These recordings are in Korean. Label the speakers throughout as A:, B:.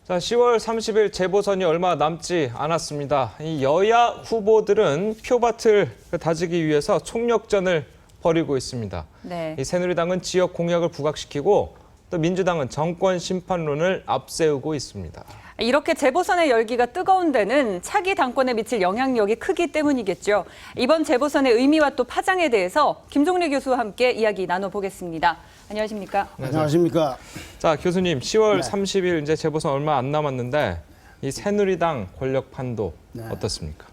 A: 자, 10월 30일 재보선이 얼마 남지 않았습니다. 이 여야 후보들은 표밭을 다지기 위해서 총력전을 벌이고 있습니다.
B: 네.
A: 이 새누리당은 지역 공약을 부각시키고 또 민주당은 정권 심판론을 앞세우고 있습니다.
B: 이렇게 재보선의 열기가 뜨거운 데는 차기 당권에 미칠 영향력이 크기 때문이겠죠. 이번 재보선의 의미와 또 파장에 대해서 김종리 교수와 함께 이야기 나눠보겠습니다. 안녕하십니까?
C: 네, 안녕하십니까?
A: 자, 교수님, 10월 30일 이제 재보선 얼마 안 남았는데 이 새누리당 권력 판도 어떻습니까?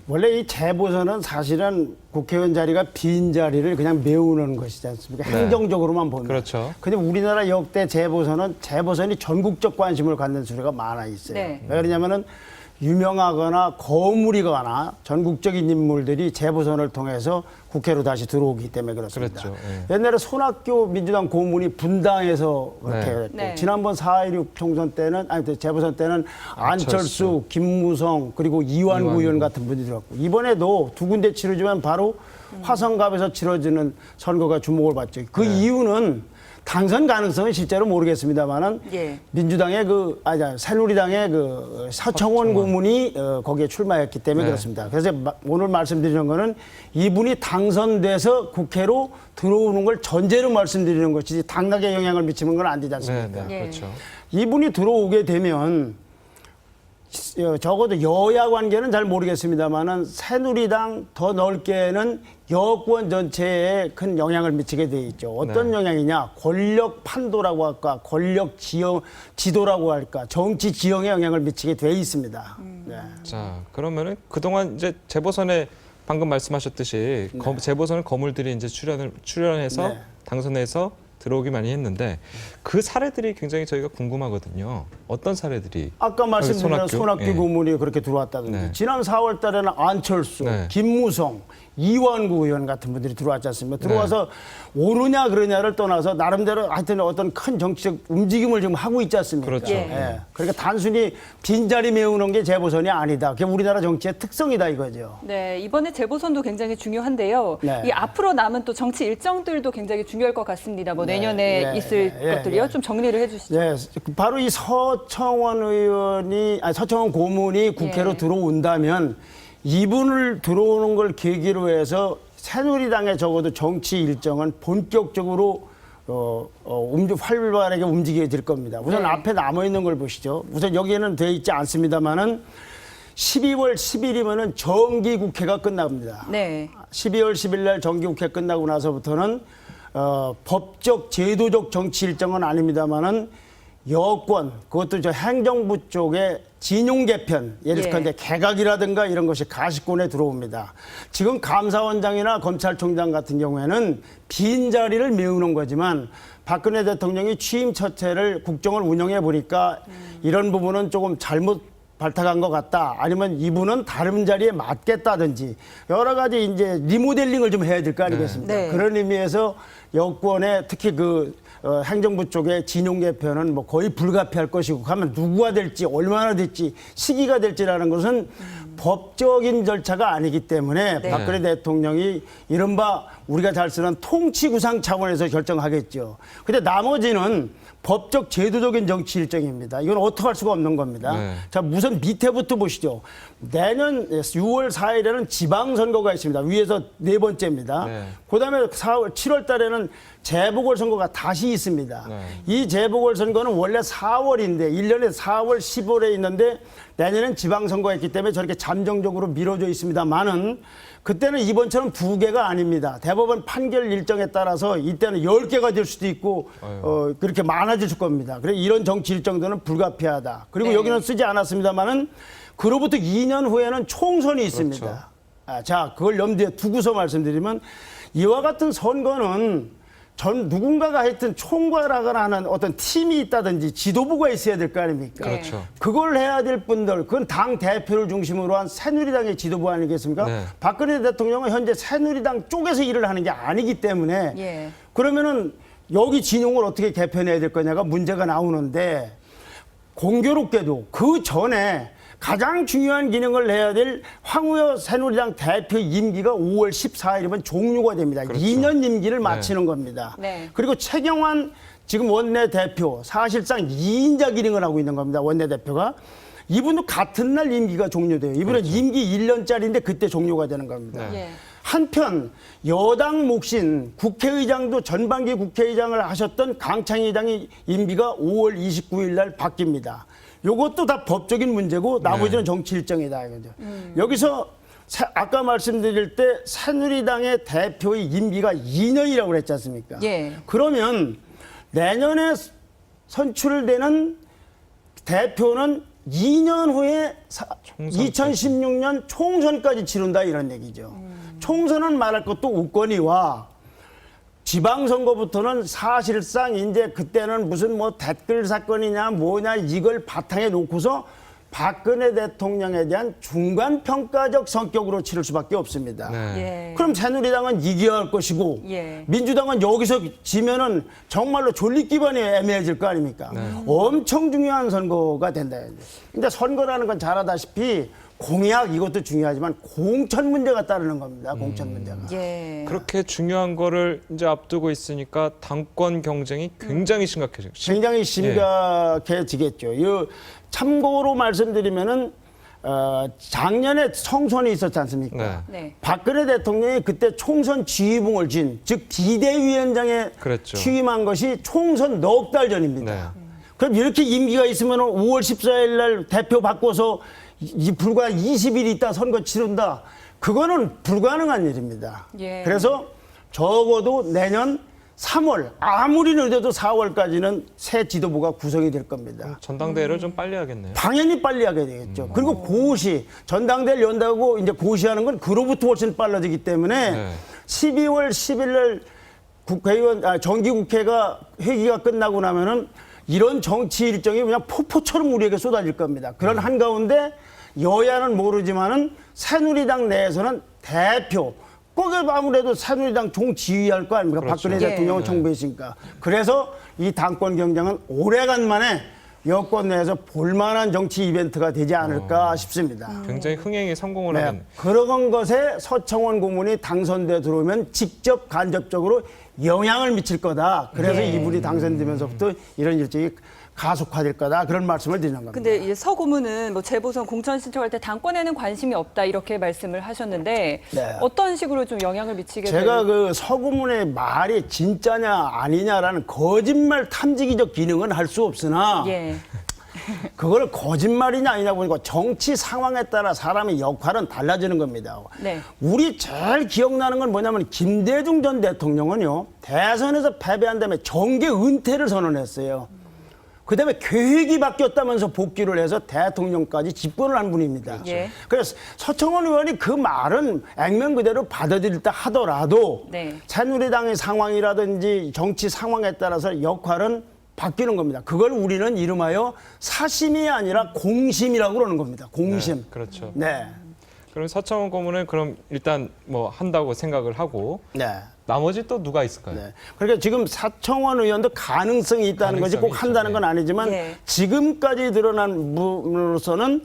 C: 원래 이 재보선은 사실은 국회의원 자리가 빈 자리를 그냥 메우는 것이지 않습니까?
A: 네.
C: 행정적으로만 보면.
A: 그렇죠.
C: 근데 우리나라 역대 재보선이 전국적 관심을 갖는 수가 많아 있어요.
B: 네.
C: 왜 그러냐면은 유명하거나 거물이거나 전국적인 인물들이 재보선을 통해서 국회로 다시 들어오기 때문에 그렇습니다.
A: 그렇죠.
C: 옛날에 손학규 민주당 고문이 분당에서 그렇게
A: 네.
C: 했고
B: 네.
C: 지난번 4.16 총선 때는 재보선 때는 안철수, 김무성 그리고 이완구 의원 같은 분이 들어왔고 이번에도 두 군데 치르지만 바로 화성갑에서 치러지는 선거가 주목을 받죠. 그 이유는 당선 가능성은 실제로 모르겠습니다만은
B: 예.
C: 민주당의 새누리당의 서청원 고문이 거기에 출마했기 때문에
A: 네.
C: 그렇습니다. 그래서 오늘 말씀드리는 거는 이분이 당선돼서 국회로 들어오는 걸 전제로 말씀드리는 것이지 당락에 영향을 미치는 건 안 되지 않습니까?
A: 네,
B: 예.
A: 그렇죠.
C: 이분이 들어오게 되면 적어도 여야 관계는 잘 모르겠습니다만은 새누리당 더 넓게는 여권 전체에 큰 영향을 미치게 돼 있죠. 어떤 영향이냐? 권력 판도라고 할까, 권력 지도라고 할까, 정치 지형에 영향을 미치게 돼 있습니다. 네.
A: 자, 그러면은 그동안 이제 재보선에 방금 말씀하셨듯이 재보선은 거물들이 이제 출연해서
C: 네.
A: 당선해서 들어오기 많이 했는데 그 사례들이 굉장히 저희가 궁금하거든요. 어떤 사례들이?
C: 아까 말씀드린 손학규
A: 예.
C: 고문이 그렇게 들어왔다든지
A: 네.
C: 지난 4월 달에는 안철수,
A: 네.
C: 김무성, 이완구 의원 같은 분들이 들어왔지 않습니까? 들어와서 오르냐 그러냐를 떠나서 나름대로 하여튼 어떤 큰 정치적 움직임을 지금 하고 있지 않습니까?
A: 그렇죠.
C: 예. 그러니까 단순히 빈자리 메우는 게 재보선이 아니다. 그게 우리나라 정치의 특성이다 이거죠.
B: 네, 이번에 재보선도 굉장히 중요한데요.
C: 네.
B: 이 앞으로 남은 또 정치 일정들도 굉장히 중요할 것 같습니다. 뭐 내년에
C: 네,
B: 있을
C: 네,
B: 것들이요.
C: 네.
B: 좀 정리를 해주시죠.
C: 예, 바로 이 서청원 고문이 국회로
B: 예.
C: 들어온다면 이분을 들어오는 걸 계기로 해서 새누리당의 적어도 정치 일정은 본격적으로 활발하게 움직여질 겁니다. 우선
B: 네.
C: 앞에 남아 있는 걸 보시죠. 우선 여기에는 돼 있지 않습니다만은 12월 10일이면은 정기국회가 끝납니다.
B: 네.
C: 12월 10일 날 정기국회 끝나고 나서부터는 법적 제도적 정치 일정은 아닙니다만은 여권 그것도 저 행정부 쪽에 진용 개편 예를 들어
B: 예.
C: 이제 개각이라든가 이런 것이 가시권에 들어옵니다. 지금 감사원장이나 검찰총장 같은 경우에는 빈 자리를 메우는 거지만 박근혜 대통령이 취임 첫 해를 국정을 운영해 보니까 이런 부분은 조금 잘못 발탁한 것 같다. 아니면 이분은 다른 자리에 맞겠다든지 여러 가지 이제 리모델링을 좀 해야 될 거 아니겠습니까?
B: 네.
C: 그런 의미에서 여권에 특히 행정부 쪽의 진용 개편은 뭐 거의 불가피할 것이고 가면 누구가 될지 얼마나 될지 시기가 될지라는 것은 법적인 절차가 아니기 때문에
B: 네.
C: 박근혜 대통령이 이른바 우리가 잘 쓰는 통치구상 차원에서 결정하겠죠. 근데 나머지는 법적 제도적인 정치 일정입니다. 이건 어떻게 할 수가 없는 겁니다.
A: 네.
C: 자, 우선 밑에부터 보시죠. 내년 6월 4일에는 지방선거가 있습니다. 위에서 네 번째입니다.
A: 네.
C: 그다음에 7월 달에는 재보궐선거가 다시 있습니다.
A: 네.
C: 이 재보궐선거는 원래 4월인데 1년에 4월 10월에 있는데 내년엔 지방선거가 있기 때문에 저렇게 잠정적으로 미뤄져 있습니다만은 그때는 이번처럼 2개가 아닙니다. 대법원 판결 일정에 따라서 이때는 10개가 될 수도 있고 그렇게 많아질 겁니다. 그래서 이런 정치 일정들은 불가피하다. 그리고
B: 네.
C: 여기는 쓰지 않았습니다만은 그로부터 2년 후에는 총선이 있습니다.
A: 그렇죠.
C: 자, 그걸 염두에 두고서 말씀드리면 이와 같은 선거는 누군가가 하여튼 총괄하거나 하는 어떤 팀이 있다든지 지도부가 있어야 될 거 아닙니까?
B: 네.
A: 그렇죠.
C: 그걸 해야 될 분들, 그건 당 대표를 중심으로 한 새누리당의 지도부 아니겠습니까?
A: 네.
C: 박근혜 대통령은 현재 새누리당 쪽에서 일을 하는 게 아니기 때문에
B: 예.
C: 그러면은 여기 진용을 어떻게 개편해야 될 거냐가 문제가 나오는데 공교롭게도 그 전에 가장 중요한 기능을 해야 될 황우여 새누리당 대표 임기가 5월 14일이면 종료가 됩니다.
A: 그렇죠.
C: 2년 임기를 마치는 겁니다.
B: 네.
C: 그리고 최경환 지금 원내대표 사실상 2인자 기능을 하고 있는 겁니다. 원내대표가. 이분도 같은 날 임기가 종료돼요. 이분은
A: 그렇죠.
C: 임기 1년짜리인데 그때 종료가 되는 겁니다.
A: 네.
B: 예.
C: 한편 여당 몫인 국회의장도 전반기 국회의장을 하셨던 강창희 의장이 임기가 5월 29일 날 바뀝니다. 이것도 다 법적인 문제고 나머지는 정치 일정이다 이거죠. 여기서 아까 말씀드릴 때 새누리당의 대표의 임기가 2년이라고 그랬지 않습니까?
B: 예.
C: 그러면 내년에 선출되는 대표는 2년 후에 2016년 총선까지 치른다 이런 얘기죠. 총선은 말할 것도 우권이와 지방선거부터는 사실상 이제 그때는 무슨 뭐 댓글 사건이냐 뭐냐 이걸 바탕에 놓고서 박근혜 대통령에 대한 중간평가적 성격으로 치를 수밖에 없습니다.
A: 네.
B: 예.
C: 그럼 새누리당은 이겨야 할 것이고
B: 예.
C: 민주당은 여기서 지면은 정말로 존립 기반이 애매해질 거 아닙니까? 엄청 중요한 선거가 된다. 근데 선거라는 건 잘 알다시피 공약 이것도 중요하지만 공천 문제가 따르는 겁니다. 공천 문제가.
B: 예.
A: 그렇게 중요한 거를 이제 앞두고 있으니까 당권 경쟁이 굉장히 심각해져요.
C: 굉장히 심각해지겠죠. 이 참고로 말씀드리면은 작년에 총선이 있었지 않습니까?
A: 네.
B: 네.
C: 박근혜 대통령이 그때 총선 지휘봉을 쥔, 즉 비대위원장에
A: 그랬죠.
C: 취임한 것이 총선 넉 달 전입니다.
A: 네.
C: 그럼 이렇게 임기가 있으면 5월 14일 날 대표 바꿔서 불과 20일 있다 선거 치른다. 그거는 불가능한 일입니다.
B: 예.
C: 그래서 적어도 내년 3월, 아무리 늦어도 4월까지는 새 지도부가 구성이 될 겁니다.
A: 전당대회를 좀 빨리 하겠네요.
C: 당연히 빨리 하게 되겠죠. 그리고 고시, 전당대회를 연다고 이제 고시하는 건 그로부터 훨씬 빨라지기 때문에
A: 네.
C: 12월 10일 날 정기국회가 회기가 끝나고 나면은 이런 정치 일정이 그냥 포포처럼 우리에게 쏟아질 겁니다. 그런 한가운데 여야는 모르지만은 새누리당 내에서는 대표, 꼭 아무래도 새누리당 총지휘할 거 아닙니까?
A: 그렇죠.
C: 박근혜
B: 예.
C: 대통령은 정부이시니까. 그래서 이 당권 경쟁은 오래간만에 여권 내에서 볼만한 정치 이벤트가 되지 않을까 싶습니다.
A: 굉장히 흥행에 성공을
C: 네,
A: 하는.
C: 그런 것에 서청원 고문이 당선돼 들어오면 직접 간접적으로 영향을 미칠 거다. 그래서
B: 예.
C: 이분이 당선되면서부터 이런 일정이 가속화될 거다. 그런 말씀을 드리는 겁니다.
B: 근데 이제 서 고문은 뭐 재보선 공천 신청할 때 당권에는 관심이 없다 이렇게 말씀을 하셨는데
C: 네.
B: 어떤 식으로 좀 영향을 미치게
C: 제가 그 서구문의 말이 진짜냐 아니냐라는 거짓말 탐지기적 기능은 할 수 없으나
B: 예.
C: 그걸 거짓말이냐 아니냐 보니까 정치 상황에 따라 사람의 역할은 달라지는 겁니다.
B: 네.
C: 우리 제일 기억나는 건 뭐냐면 김대중 전 대통령은요. 대선에서 패배한 다음에 정계 은퇴를 선언했어요. 그다음에 계획이 바뀌었다면서 복귀를 해서 대통령까지 집권을 한 분입니다.
B: 예.
C: 그래서 서청원 의원이 그 말은 액면 그대로 받아들일다 하더라도
B: 네.
C: 새누리당의 상황이라든지 정치 상황에 따라서 역할은 바뀌는 겁니다. 그걸 우리는 이름하여 사심이 아니라 공심이라고 그러는 겁니다. 공심.
A: 네, 그렇죠.
C: 네.
A: 그럼 서청원 고문은 그럼 일단 뭐 한다고 생각을 하고
C: 네.
A: 나머지 또 누가 있을까요?
C: 네. 그러니까 지금 서청원 의원도 가능성이 있다는 것이 꼭
A: 가능성이
C: 한다는
A: 있죠.
C: 건 아니지만
B: 예.
C: 지금까지 드러난 부분으로서는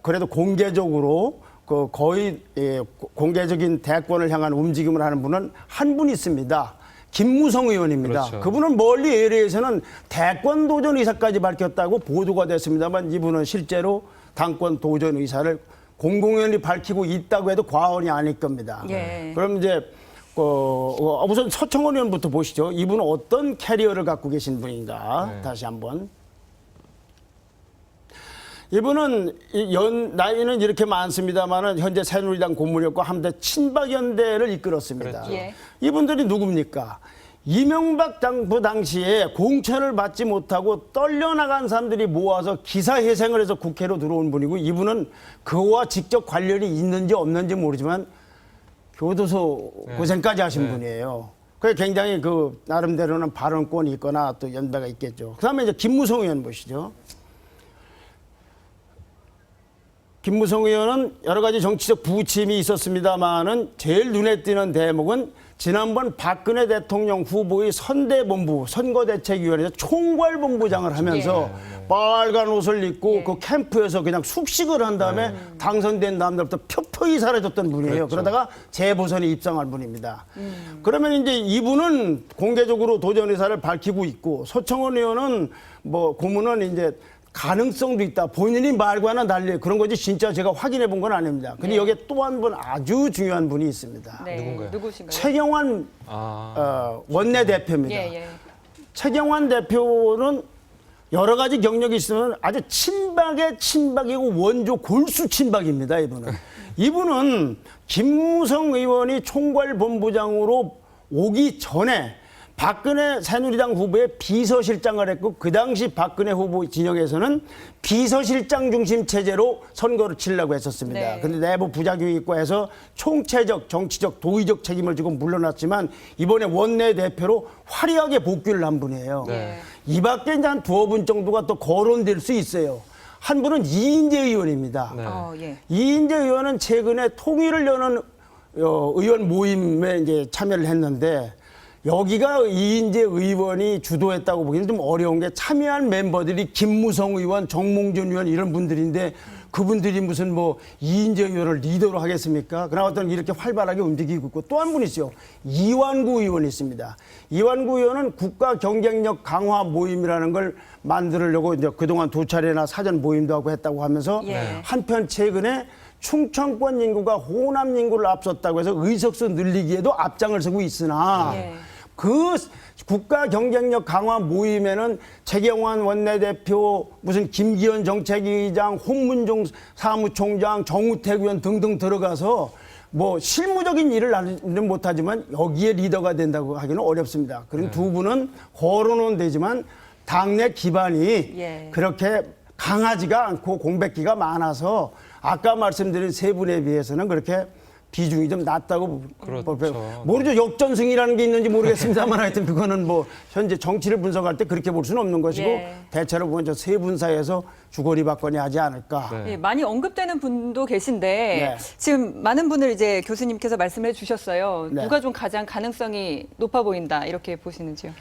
C: 그래도 공개적으로 그 거의 공개적인 대권을 향한 움직임을 하는 분은 한 분 있습니다. 김무성 의원입니다.
A: 그렇죠.
C: 그분은 멀리 LA에서는 대권 도전 의사까지 밝혔다고 보도가 됐습니다만 이분은 실제로 당권 도전 의사를 공공연히 밝히고 있다고 해도 과언이 아닐 겁니다.
B: 예.
C: 그럼 이제 우선 서청원 의원부터 보시죠. 이분은 어떤 캐리어를 갖고 계신 분인가
A: 네.
C: 다시 한번. 이분은 나이는 이렇게 많습니다만은 현재 새누리당 고문이었고 한때 친박연대를 이끌었습니다.
A: 그랬죠.
B: 예.
C: 이분들이 누굽니까? 이명박 정부 당시에 공천을 받지 못하고 떨려나간 사람들이 모아서 기사회생을 해서 국회로 들어온 분이고 이분은 그와 직접 관련이 있는지 없는지 모르지만 교도소 고생까지 하신 분이에요. 그게 굉장히 그 나름대로는 발언권이 있거나 또 연배가 있겠죠. 그다음에 이제 김무성 의원 보시죠. 김무성 의원은 여러 가지 정치적 부침이 있었습니다만은 제일 눈에 띄는 대목은 지난번 박근혜 대통령 후보의 선대본부 선거대책위원회에서 총괄본부장을 하면서 빨간 옷을 입고 그 캠프에서 그냥 숙식을 한 다음에 당선된 다음날부터 펴펴이 사라졌던 분이에요.
A: 그렇죠.
C: 그러다가 재보선에 입성한 분입니다. 그러면 이제 이분은 공개적으로 도전 의사를 밝히고 있고 서청원 의원은 뭐 고문은 이제 가능성도 있다. 본인이 말과는 달리 그런 거지 진짜 제가 확인해 본 건 아닙니다. 근데 여기에 또 한 분 아주 중요한 분이 있습니다.
B: 네.
A: 누군가요?
B: 누구신가요?
C: 최경환 원내대표입니다.
B: 예.
C: 최경환 대표는 여러 가지 경력이 있으면 아주 친박의 친박이고 원조 골수 친박입니다. 이분은 김무성 의원이 총괄본부장으로 오기 전에 박근혜 새누리당 후보의 비서실장을 했고 그 당시 박근혜 후보 진영에서는 비서실장 중심 체제로 선거를 치려고 했었습니다.
B: 네.
C: 근데 내부 부작용이 있고 해서 총체적 정치적 도의적 책임을 지고 물러났지만 이번에 원내대표로 화려하게 복귀를 한 분이에요.
B: 네.
C: 이 밖에 이제 한 두어 분 정도가 또 거론될 수 있어요. 한 분은 이인재 의원입니다.
B: 예.
C: 이인재 의원은 최근에 통일을 여는 의원 모임에 이제 참여를 했는데 여기가 이인재 의원이 주도했다고 보기는 좀 어려운 게 참여한 멤버들이 김무성 의원, 정몽준 의원 이런 분들인데 그분들이 무슨 뭐 이인재 의원을 리더로 하겠습니까? 그나마 이렇게 활발하게 움직이고 있고 또 한 분 있어요. 이완구 의원이 있습니다. 이완구 의원은 국가 경쟁력 강화 모임이라는 걸 만들려고 이제 그동안 두 차례나 사전 모임도 하고 했다고 하면서 한편 최근에 충청권 인구가 호남 인구를 앞섰다고 해서 의석수 늘리기에도 앞장을 서고 있으나 그 국가 경쟁력 강화 모임에는 최경환 원내대표, 무슨 김기현 정책위의장, 홍문종 사무총장, 정우택 의원 등등 들어가서 뭐 실무적인 일을 하지는 못하지만 여기에 리더가 된다고 하기는 어렵습니다. 그런 두 분은 거론은 되지만 당내 기반이 그렇게 강하지가 않고 공백기가 많아서 아까 말씀드린 세 분에 비해서는 그렇게 비중이 좀 낮다고
A: 그렇죠.
C: 모르죠. 역전승이라는 게 있는지 모르겠습니다만 하여튼 그거는 뭐 현재 정치를 분석할 때 그렇게 볼 수는 없는 것이고 대체로 보면 저 세 분 사이에서 주거리 받거니 하지 않을까.
B: 예, 많이 언급되는 분도 계신데 지금 많은 분을 이제 교수님께서 말씀해 주셨어요. 누가 좀 가장 가능성이 높아 보인다 이렇게 보시는지요?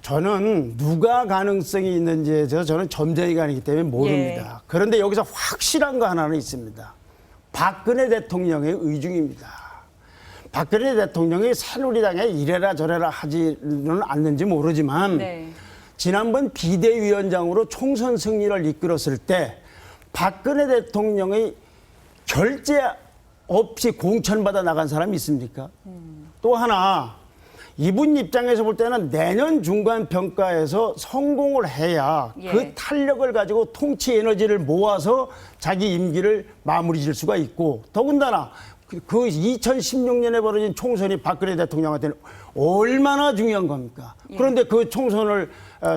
C: 저는 누가 가능성이 있는지에 대해서 저는 점쟁이가 아니기 때문에 모릅니다. 그런데 여기서 확실한 거 하나는 있습니다. 박근혜 대통령의 의중입니다. 박근혜 대통령이 새누리당에 이래라 저래라 하지는 않는지 모르지만 지난번 비대위원장으로 총선 승리를 이끌었을 때 박근혜 대통령의 결재 없이 공천받아 나간 사람이 있습니까? 또 하나 이분 입장에서 볼 때는 내년 중간 평가에서 성공을 해야 그 탄력을 가지고 통치 에너지를 모아서 자기 임기를 마무리 질 수가 있고 더군다나 그 2016년에 벌어진 총선이 박근혜 대통령한테는 얼마나 중요한 겁니까? 그런데 그 총선을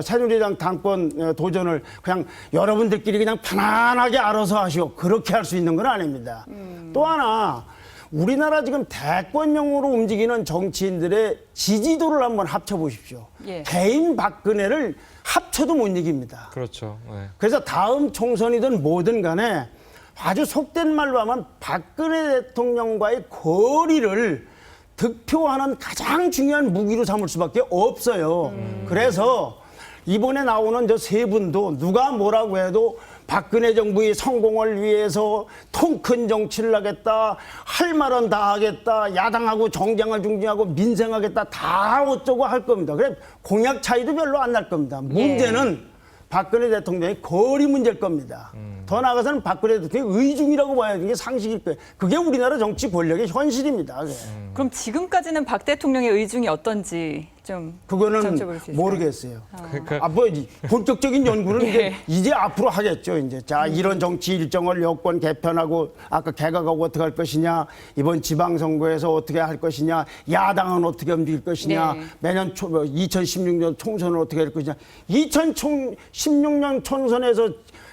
C: 새누리당 당권 도전을 그냥 여러분들끼리 그냥 편안하게 알아서 하시오. 그렇게 할 수 있는 건 아닙니다. 또 하나 우리나라 지금 대권형으로 움직이는 정치인들의 지지도를 한번 합쳐보십시오. 개인 박근혜를 합쳐도 못 이깁니다.
A: 그렇죠.
C: 그래서 다음 총선이든 뭐든 간에 아주 속된 말로 하면 박근혜 대통령과의 거리를 득표하는 가장 중요한 무기로 삼을 수밖에 없어요. 그래서 이번에 나오는 저 세 분도 누가 뭐라고 해도 박근혜 정부의 성공을 위해서 통 큰 정치를 하겠다. 할 말은 다 하겠다. 야당하고 정쟁을 중지하고 민생하겠다. 다 어쩌고 할 겁니다. 그래 공약 차이도 별로 안 날 겁니다. 문제는 박근혜 대통령의 거리 문제일 겁니다. 더 나아가서는 박근혜 대통령의 의중이라고 봐야 되는 게 상식일 거예요. 그게 우리나라 정치 권력의 현실입니다.
B: 그럼 지금까지는 박 대통령의 의중이 어떤지 좀
C: 그거는
B: 여쭤볼 수 있을까요?
C: 모르겠어요.
A: 그러니까
C: 뭐 본격적인 연구는 이제 앞으로 하겠죠. 이제 자 이런 정치 일정을 여권 개편하고 아까 개각하고 어떻게 할 것이냐, 이번 지방선거에서 어떻게 할 것이냐, 야당은 어떻게 움직일 것이냐, 내년 2016년 총선을 어떻게 할 것이냐. 2016년 총선에서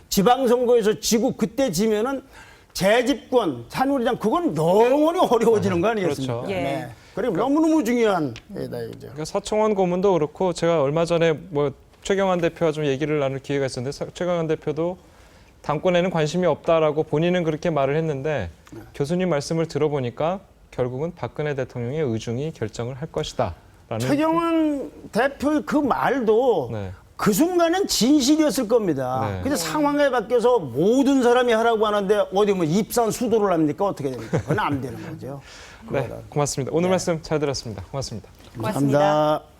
C: 지방선거에서 지고 그때 지면은 재집권, 새누리당 그건 영원히 어려워지는 거 아니겠습니까?
A: 그렇죠.
C: 그리고 너무너무 중요한 이죠.
A: 그러니까 서청원 고문도 그렇고 제가 얼마 전에 뭐 최경환 대표와 좀 얘기를 나눌 기회가 있었는데 최경환 대표도 당권에는 관심이 없다라고 본인은 그렇게 말을 했는데 교수님 말씀을 들어보니까 결국은 박근혜 대통령의 의중이 결정을 할 것이다. 라는
C: 최경환 대표의 그 말도
A: 네.
C: 그 순간은 진실이었을 겁니다.
A: 네.
C: 근데 상황에 바뀌어서 모든 사람이 하라고 하는데 어디 뭐 입산 수도를 합니까? 어떻게 됩니까? 그건 안 되는 거죠.
A: 네, 고맙습니다. 오늘 말씀 잘 들었습니다. 고맙습니다.
B: 고맙습니다.
C: 감사합니다.